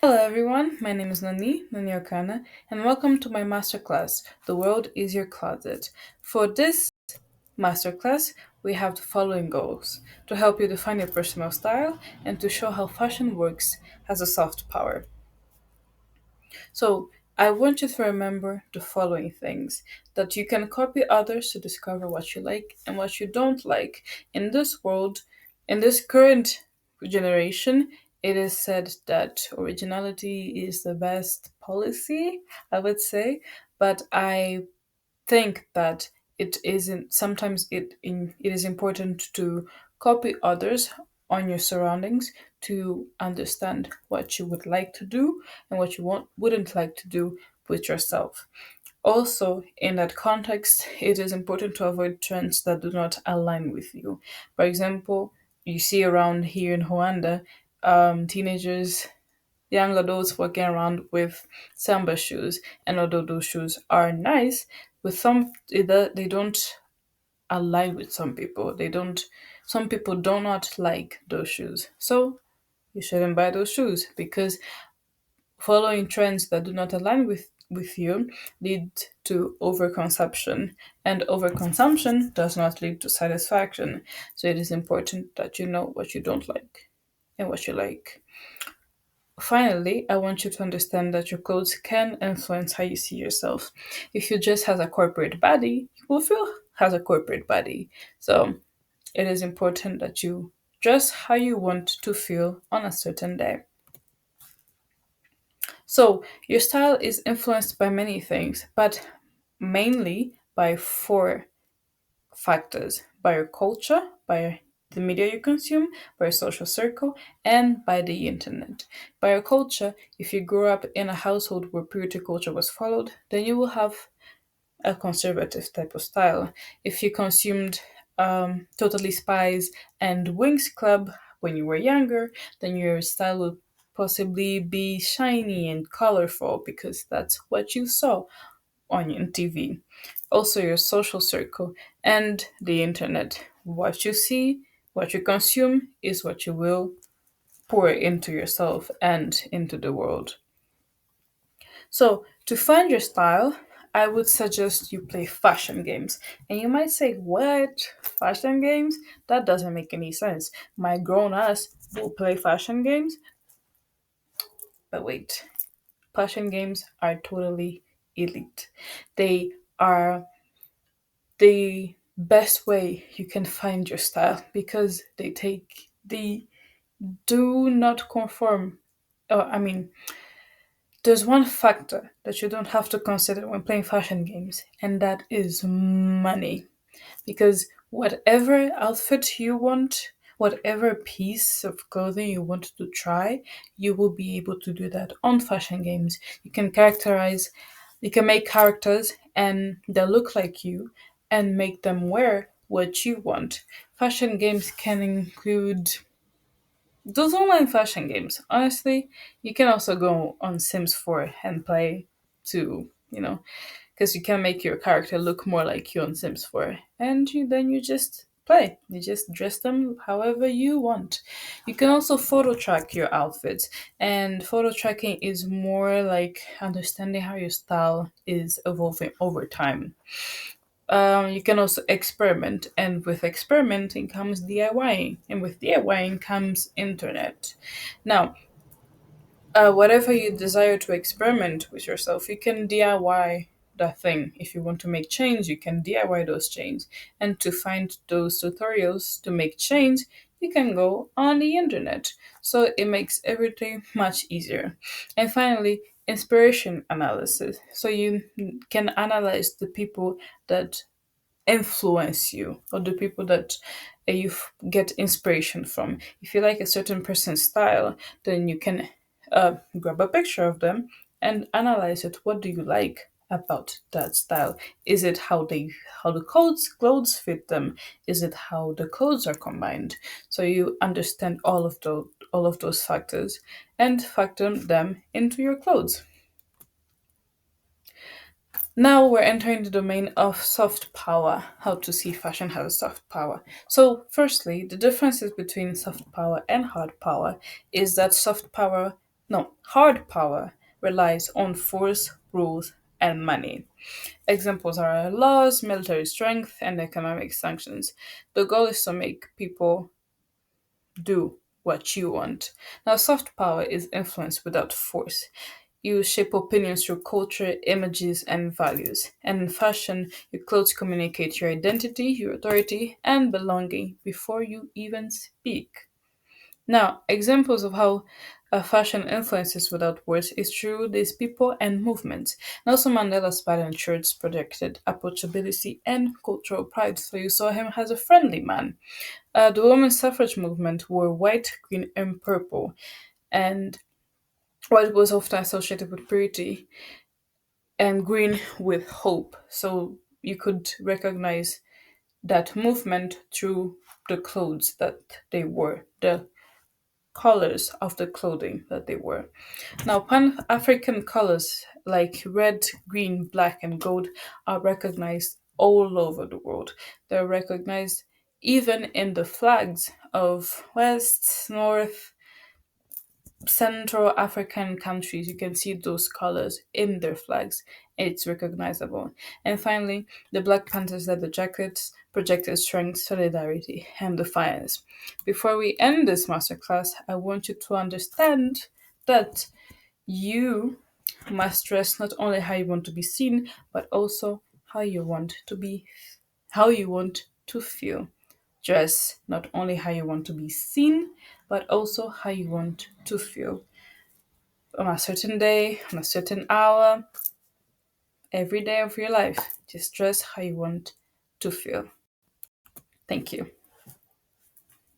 Hello everyone, my name is Nani Okana, and welcome to my masterclass, The World is Your Closet. For this masterclass, we have the following goals to help you define your personal style and to show how fashion works as a soft power. So, I want you to remember the following things that you can copy others to discover what you like and what you don't like. In this world, in this current generation, it is said that originality is the best policy, I would say, but I think that it isn't sometimes it is important to copy others on your surroundings to understand what you would like to do and what you wouldn't like to do with yourself. Also, in that context, it is important to avoid trends that do not align with you. For example, you see around here in Rwanda, teenagers, young adults walking around with samba shoes, and although those shoes are nice, with some they don't align with some people. They don't. Some people do not like those shoes, so you shouldn't buy those shoes because following trends that do not align with you lead to overconsumption, and overconsumption does not lead to satisfaction. So it is important that you know what you don't like and what you like. Finally, I want you to understand that your clothes can influence how you see yourself. If you just has a corporate body, you will feel has a corporate body. So it is important that you dress how you want to feel on a certain day. So your style is influenced by many things, but mainly by four factors: by your culture, by the media you consume, by your social circle, and by the internet. By your culture, if you grew up in a household where purity culture was followed, then you will have a conservative type of style. If you consumed Totally Spies and Wings Club when you were younger, then your style would possibly be shiny and colorful because that's what you saw on TV. Also, your social circle and the internet. What you see, what you consume is what you will pour into yourself and into the world. So, to find your style, I would suggest you play fashion games. And you might say, what? Fashion games? That doesn't make any sense. My grown ass will play fashion games? But wait, fashion games are totally elite. They are the best way you can find your style because they do not conform. I mean, there's one factor that you don't have to consider when playing fashion games, and that is money. Because whatever outfit you want, whatever piece of clothing you want to try, you will be able to do that on fashion games. You can make characters and they look like you and make them wear what you want. Fashion games can include those online fashion games. Honestly, you can also go on Sims 4 and play to, because you can make your character look more like you on Sims 4. And then you just play. You just dress them however you want. You can also photo track your outfits. And photo tracking is more like understanding how your style is evolving over time. You can also experiment, and with experimenting comes DIYing, and with DIYing comes internet. Now, whatever you desire to experiment with yourself, you can DIY that thing. If you want to make chains, you can DIY those chains. And to find those tutorials to make chains, you can go on the internet. So it makes everything much easier. And finally, inspiration analysis. So you can analyze the people that influence you or the people that get inspiration from. If you like a certain person's style, then you can grab a picture of them and analyze it. What do you like about that style? Is it how the clothes fit them? Is it how the clothes are combined? So you understand all of those factors and factor them into your clothes. Now we're entering the domain of soft power, how to see fashion has soft power. So, firstly, the differences between soft power and hard power is that soft power No, hard power relies on force, rules, and money. Examples are laws, military strength, and economic sanctions. The goal is to make people do what you want. Now, soft power is influence without force. You shape opinions through culture, images, and values. And in fashion, your clothes communicate your identity, your authority, and belonging before you even speak. Now, examples of how a fashion influences without words is through these people and movements. Nelson Mandela's patterned shirts projected approachability and cultural pride, so you saw him as a friendly man. The women's suffrage movement wore white, green, and purple, and white was often associated with purity, and green with hope. So you could recognize that movement through the clothes that they wore, the colors of the clothing that they wore. Now, Pan African colors like red, green, black, and gold are recognized all over the world. They're recognized even in the flags of West, North, Central African countries. You can see those colors in their flags. It's recognizable. And finally, the Black Panthers leather jackets projected strength, solidarity, and defiance. Before we end this masterclass, I want you to understand that you must dress not only how you want to be seen, but also how you want to feel. Dress not only how you want to be seen, but also how you want to feel. On a certain day, on a certain hour, every day of your life, just dress how you want to feel. Thank you.